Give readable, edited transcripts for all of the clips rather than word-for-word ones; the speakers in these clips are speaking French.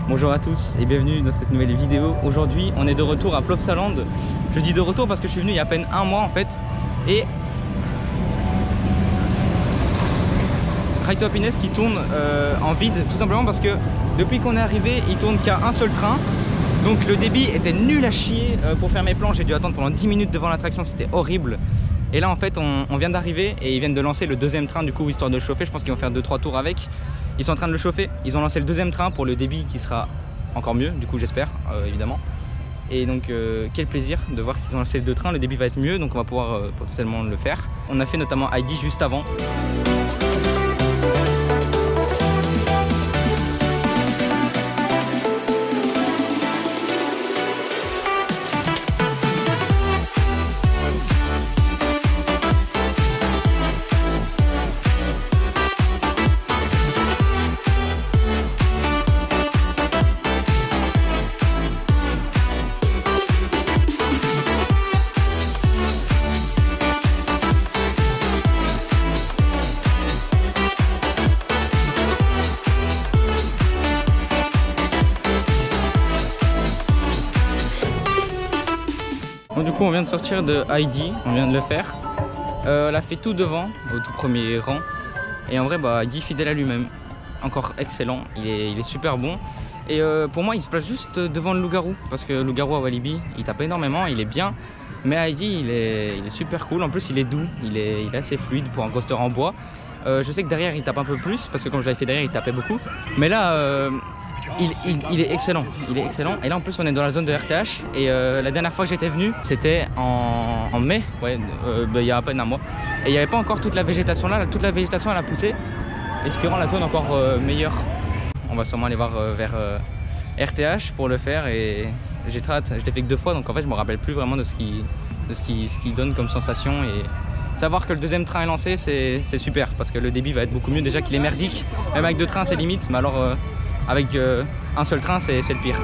Bonjour à tous et bienvenue dans cette nouvelle vidéo. Aujourd'hui on est de retour à Plopsaland. Je dis de retour parce que je suis venu il y a à peine un mois en fait. Et Ride to Happiness qui tourne en vide, tout simplement parce que depuis qu'on est arrivé il tourne qu'à un seul train. Donc le débit était nul à chier. Pour faire mes plans j'ai dû attendre pendant 10 minutes devant l'attraction, c'était horrible. Et là en fait on vient d'arriver et ils viennent de lancer le deuxième train du coup, histoire de le chauffer. Je pense qu'ils vont faire 2-3 tours avec. Ils sont en train de le chauffer, ils ont lancé le deuxième train pour le débit qui sera encore mieux, du coup j'espère, évidemment. Et donc quel plaisir de voir qu'ils ont lancé les deux trains, le débit va être mieux, donc on va pouvoir potentiellement le faire. On a fait notamment Heidi juste avant. Donc du coup on vient de sortir de Heidi, on vient de le faire. Elle a fait tout devant, au tout premier rang. Et en vrai Heidi fidèle à lui-même, encore excellent, il est super bon. Et pour moi il se place juste devant le loup-garou, parce que le loup-garou à Walibi il tape énormément, il est bien. Mais Heidi il est super cool, en plus il est doux, il est assez fluide pour un coaster en bois. Je sais que derrière il tape un peu plus, parce que quand je l'avais fait derrière il tapait beaucoup. Mais là il est excellent, et là en plus on est dans la zone de RTH et la dernière fois que j'étais venu c'était en mai, ouais, il y a à peine un mois, et il n'y avait pas encore toute la végétation là, toute la végétation elle a poussé, et ce qui rend la zone encore meilleure. On va sûrement aller voir vers RTH pour le faire, et j'ai très hâte. Je l'ai fait que 2 fois, donc en fait je me rappelle plus vraiment de ce qui donne comme sensation, et savoir que le deuxième train est lancé c'est super, parce que le débit va être beaucoup mieux, déjà qu'il est merdique, même avec 2 trains c'est limite, mais alors avec un seul train c'est le pire.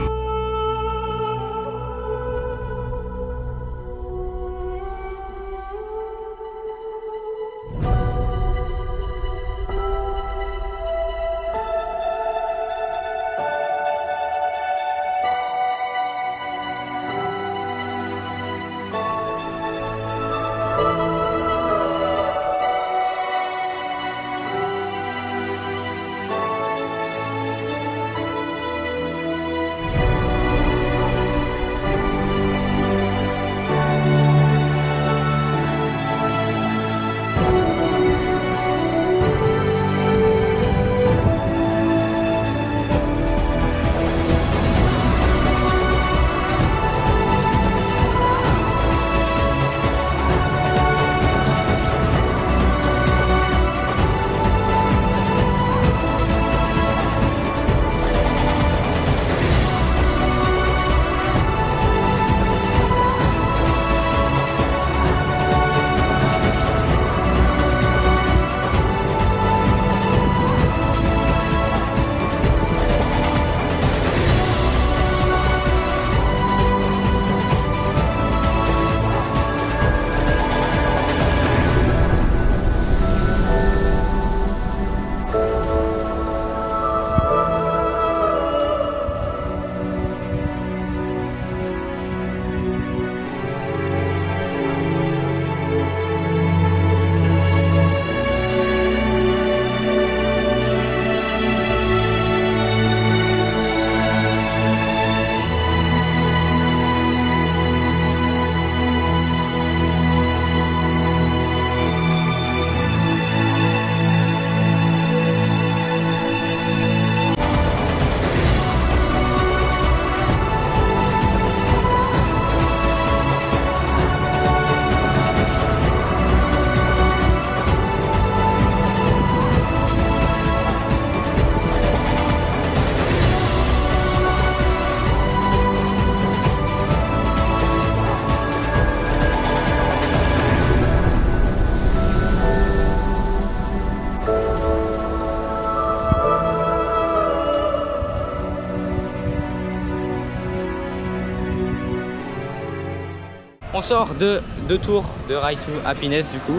On sort de 2 tours de Ride to Happiness du coup.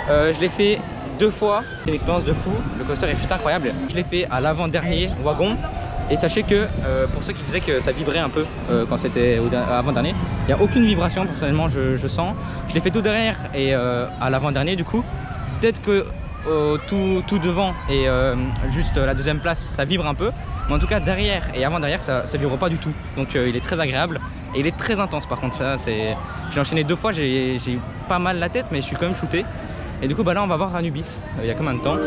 Je l'ai fait 2 fois, c'est une expérience de fou, le coaster est juste incroyable. Je l'ai fait à l'avant-dernier wagon Et sachez que pour ceux qui disaient que ça vibrait un peu quand c'était avant-dernier, il n'y a aucune vibration personnellement, je sens. Je l'ai fait tout derrière et à l'avant-dernier du coup. Peut-être que tout devant et juste la deuxième place ça vibre un peu. Mais en tout cas derrière et avant-derrière ça vibre pas du tout. Donc il est très agréable et il est très intense par contre. Ça c'est. J'ai enchaîné 2 fois, j'ai eu pas mal la tête mais je suis quand même shooté. Et du coup bah là on va voir Anubis, il y a combien de temps.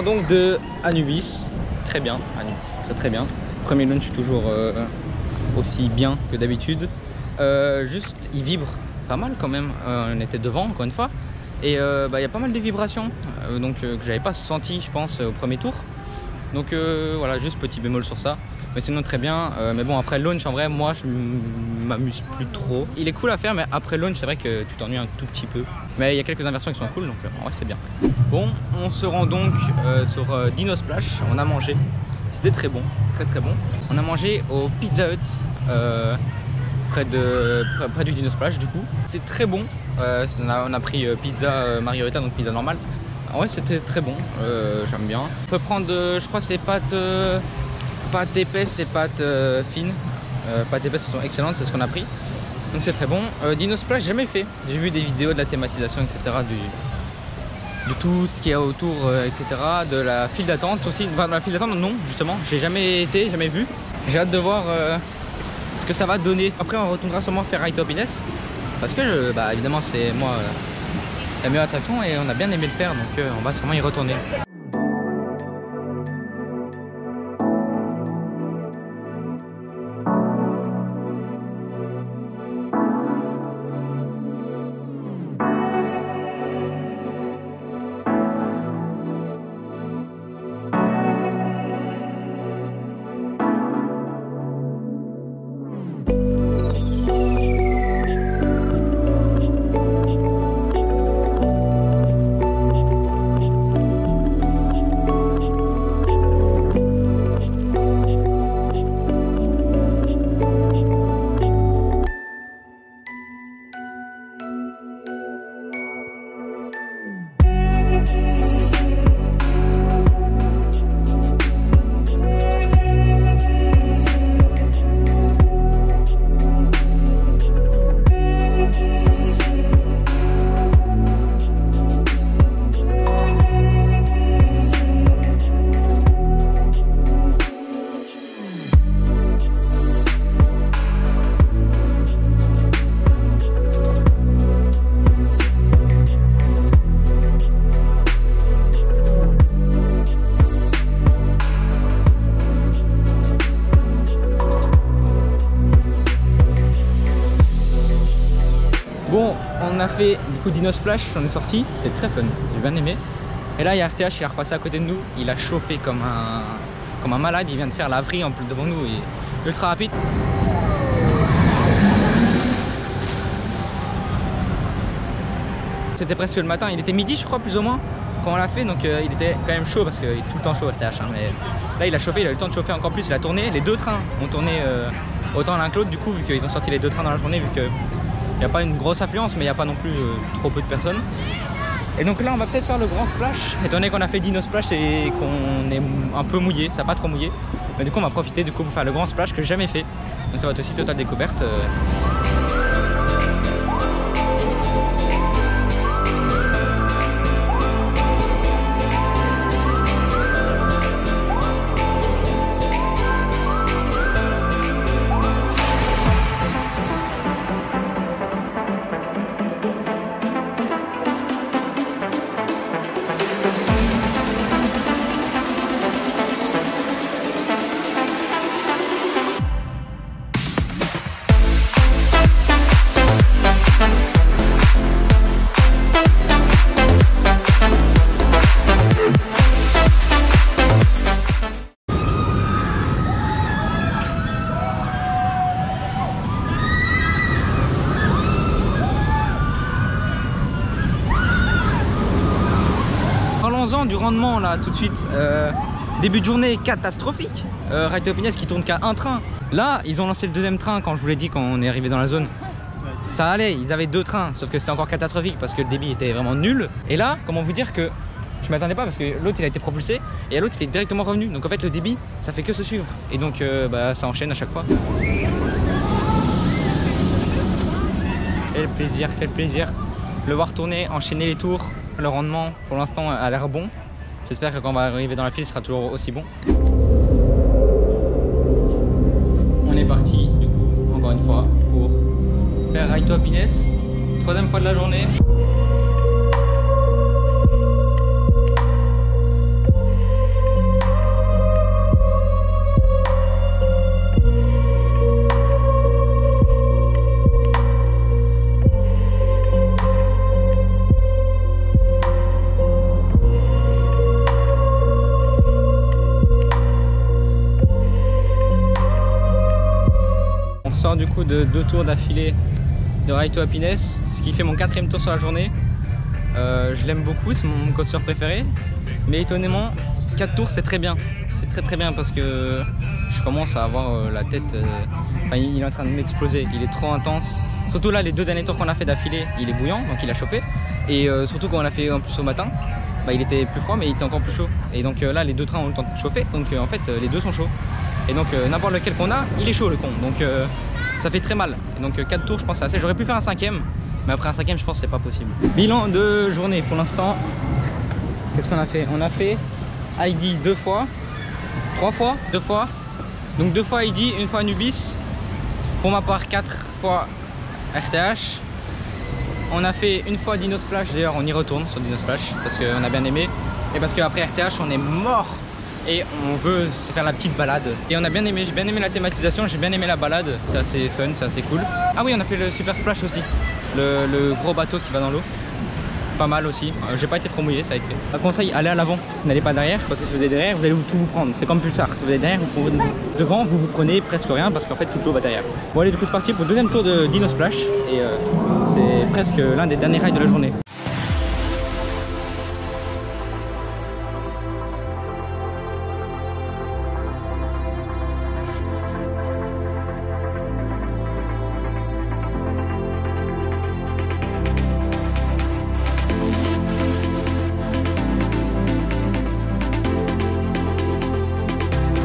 Donc de Anubis, très bien, Anubis, très bien. Premier launch toujours aussi bien que d'habitude. Juste il vibre pas mal quand même, on était devant encore une fois. Et il y a pas mal de vibrations donc, que j'avais pas senti je pense au premier tour. Donc voilà, juste petit bémol sur ça. Mais sinon très bien, mais bon après le launch en vrai moi je m'amuse plus trop. Il est cool à faire mais après le launch c'est vrai que tu t'ennuies un tout petit peu. Mais il y a quelques inversions qui sont cool donc en vrai c'est bien. Bon on se rend donc sur Dino Splash, on a mangé, c'était très bon, très bon. On a mangé au Pizza Hut près du Dino Splash du coup. C'est très bon, on a pris pizza margherita donc pizza normale. En vrai c'était très bon, j'aime bien. On peut prendre je crois c'est pâtes épaisses et pâtes fines. Pâtes épaisses elles sont excellentes, c'est ce qu'on a pris. Donc c'est très bon. Dino Splash j'ai jamais fait. J'ai vu des vidéos de la thématisation etc. De tout ce qu'il y a autour etc. De la file d'attente aussi. Enfin, dans la file d'attente non justement. J'ai jamais été, jamais vu. J'ai hâte de voir ce que ça va donner. Après on retournera sûrement faire High Top Ines. Parce que évidemment c'est moi la meilleure attraction et on a bien aimé le faire donc on va sûrement y retourner. Bon, on a fait du coup Dino Splash, on est sorti, c'était très fun, j'ai bien aimé. Et là il y a RTH, il est repassé à côté de nous, il a chauffé comme un malade, il vient de faire la vrille en plus devant nous, il est ultra rapide. C'était presque le matin, il était midi je crois plus ou moins quand on l'a fait, donc il était quand même chaud parce qu'il est tout le temps chaud RTH. Hein, mais là il a chauffé, il a eu le temps de chauffer encore plus, il a tourné, les deux trains ont tourné autant l'un que l'autre du coup vu qu'ils ont sorti les deux trains dans la journée, vu que il n'y a pas une grosse affluence mais il n'y a pas non plus trop peu de personnes. Et donc là on va peut-être faire le grand splash, étant donné qu'on a fait Dino Splash et qu'on est un peu mouillé, ça n'a pas trop mouillé. Mais du coup on va profiter du coup pour faire le grand splash que j'ai jamais fait. Donc ça va être aussi totale découverte. parlant du rendement là tout de suite, début de journée catastrophique. Raito Happiness qui tourne qu'à un train. Là, ils ont lancé le deuxième train quand je vous l'ai dit, quand on est arrivé dans la zone. Ça allait, ils avaient 2 trains, sauf que c'était encore catastrophique parce que le débit était vraiment nul. Et là, comment vous dire que je m'attendais pas parce que l'autre il a été propulsé et l'autre il est directement revenu. Donc en fait le débit ça fait que se suivre. Et donc ça enchaîne à chaque fois. Quel plaisir. Le voir tourner, enchaîner les tours. Le rendement pour l'instant a l'air bon. J'espère que quand on va arriver dans la file, ce sera toujours aussi bon. On est parti du coup, encore une fois, pour faire Raito Happiness. 3e fois de la journée. Du coup de 2 tours d'affilée de Raito Happiness, ce qui fait mon 4e tour sur la journée. Je l'aime beaucoup, c'est mon coaster préféré, mais étonnamment 4 tours c'est très bien, c'est très bien parce que je commence à avoir la tête, il est en train de m'exploser, il est trop intense, surtout là les 2 derniers tours qu'on a fait d'affilée, il est bouillant donc il a chauffé, et surtout quand on l'a fait en plus au matin, il était plus froid mais il était encore plus chaud, et donc là les 2 trains ont le temps de chauffer, donc en fait les 2 sont chauds, et donc n'importe lequel qu'on a il est chaud le con, donc ça fait très mal. Et donc 4 tours je pense c'est assez. J'aurais pu faire un 5e, mais après un 5e je pense que c'est pas possible. Bilan de journée pour l'instant. Qu'est-ce qu'on a fait? On a fait ID 2 fois, 3 fois, 2 fois. Donc 2 fois ID, 1 fois Nubis. Pour ma part 4 fois RTH. On a fait 1 fois Dino Splash, d'ailleurs on y retourne sur Dino Splash parce qu'on a bien aimé. Et parce qu'après RTH on est mort. Et on veut se faire la petite balade. Et on a bien aimé, j'ai bien aimé la thématisation, j'ai bien aimé la balade. C'est assez fun, c'est assez cool. Ah oui, on a fait le Super Splash aussi. Le gros bateau qui va dans l'eau. Pas mal aussi. J'ai pas été trop mouillé, ça a été. Un conseil, allez à l'avant, n'allez pas derrière. Parce que si vous êtes derrière, vous allez tout vous prendre. C'est comme Pulsar. Si vous êtes derrière, vous pouvez... devant, vous prenez presque rien parce qu'en fait toute l'eau va derrière. Bon allez, du coup c'est parti pour le 2e tour de Dino Splash. Et c'est presque l'un des derniers rails de la journée.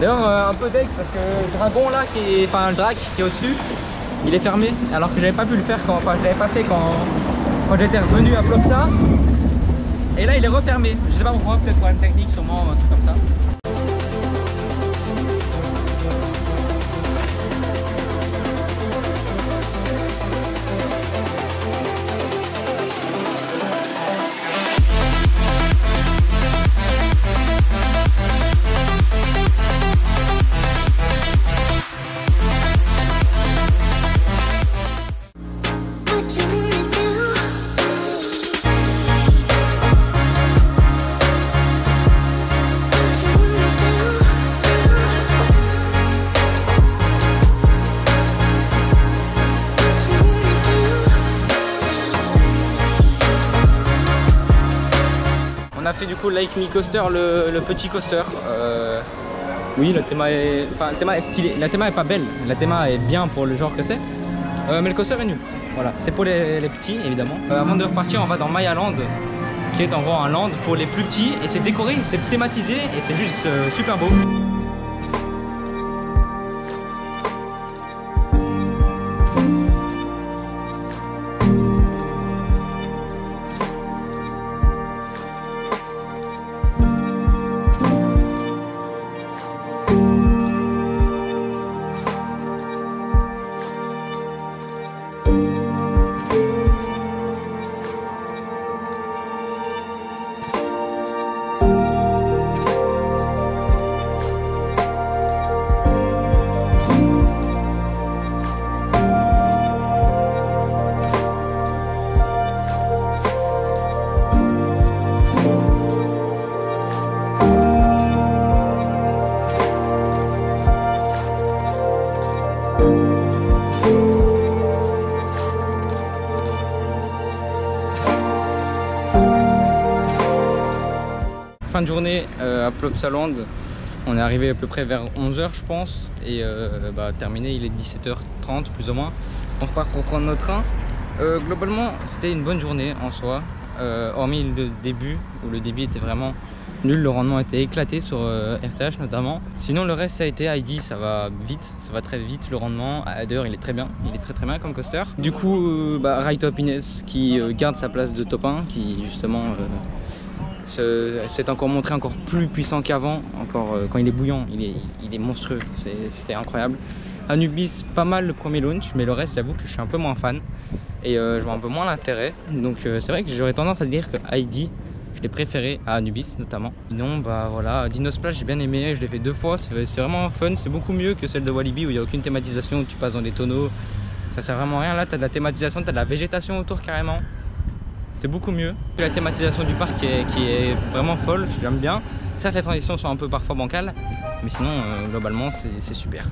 D'ailleurs un peu deg parce que le dragon là qui est, enfin le drac qui est au-dessus, il est fermé alors que j'avais pas pu le faire quand, je l'avais pas fait quand j'étais revenu à Plopsa. Et là il est refermé. Je sais pas pourquoi, peut-être problème technique sûrement, un truc comme ça. On a fait du coup Like Me Coaster, le petit coaster. Oui, le thème est stylé. La thème est pas belle, la thème est bien pour le genre que c'est. Mais le coaster est nul. Voilà, c'est pour les petits évidemment. Avant de repartir, on va dans Maya Land, qui est en gros un land pour les plus petits. Et c'est décoré, c'est thématisé et c'est juste super beau. à Plopsaland. On est arrivé à peu près vers 11 h je pense. Et terminé, il est 17 h 30 plus ou moins. On repart pour prendre notre train. Globalement, c'était une bonne journée en soi. Hormis le début, où le débit était vraiment nul, le rendement était éclaté sur RTH notamment. Sinon le reste ça a été Heidi, ça va vite, ça va très vite le rendement. Adder il est très bien, il est très bien comme coaster. Du coup Right Top Ines qui garde sa place de top 1, qui justement s'est encore montré encore plus puissant qu'avant, encore quand il est bouillant, il est monstrueux, c'est incroyable. Anubis pas mal le premier launch, mais le reste j'avoue que je suis un peu moins fan et je vois un peu moins l'intérêt. Donc c'est vrai que j'aurais tendance à dire que Heidi je l'ai préféré à Anubis notamment. Sinon bah voilà, Dino Splash j'ai bien aimé, je l'ai fait 2 fois, c'est vraiment fun, c'est beaucoup mieux que celle de Walibi où il n'y a aucune thématisation, tu passes dans des tonneaux, ça sert vraiment à rien. Là tu as de la thématisation, tu as de la végétation autour carrément, c'est beaucoup mieux. La thématisation du parc qui est vraiment folle, j'aime bien. Certes les transitions sont un peu parfois bancales, mais sinon globalement c'est super.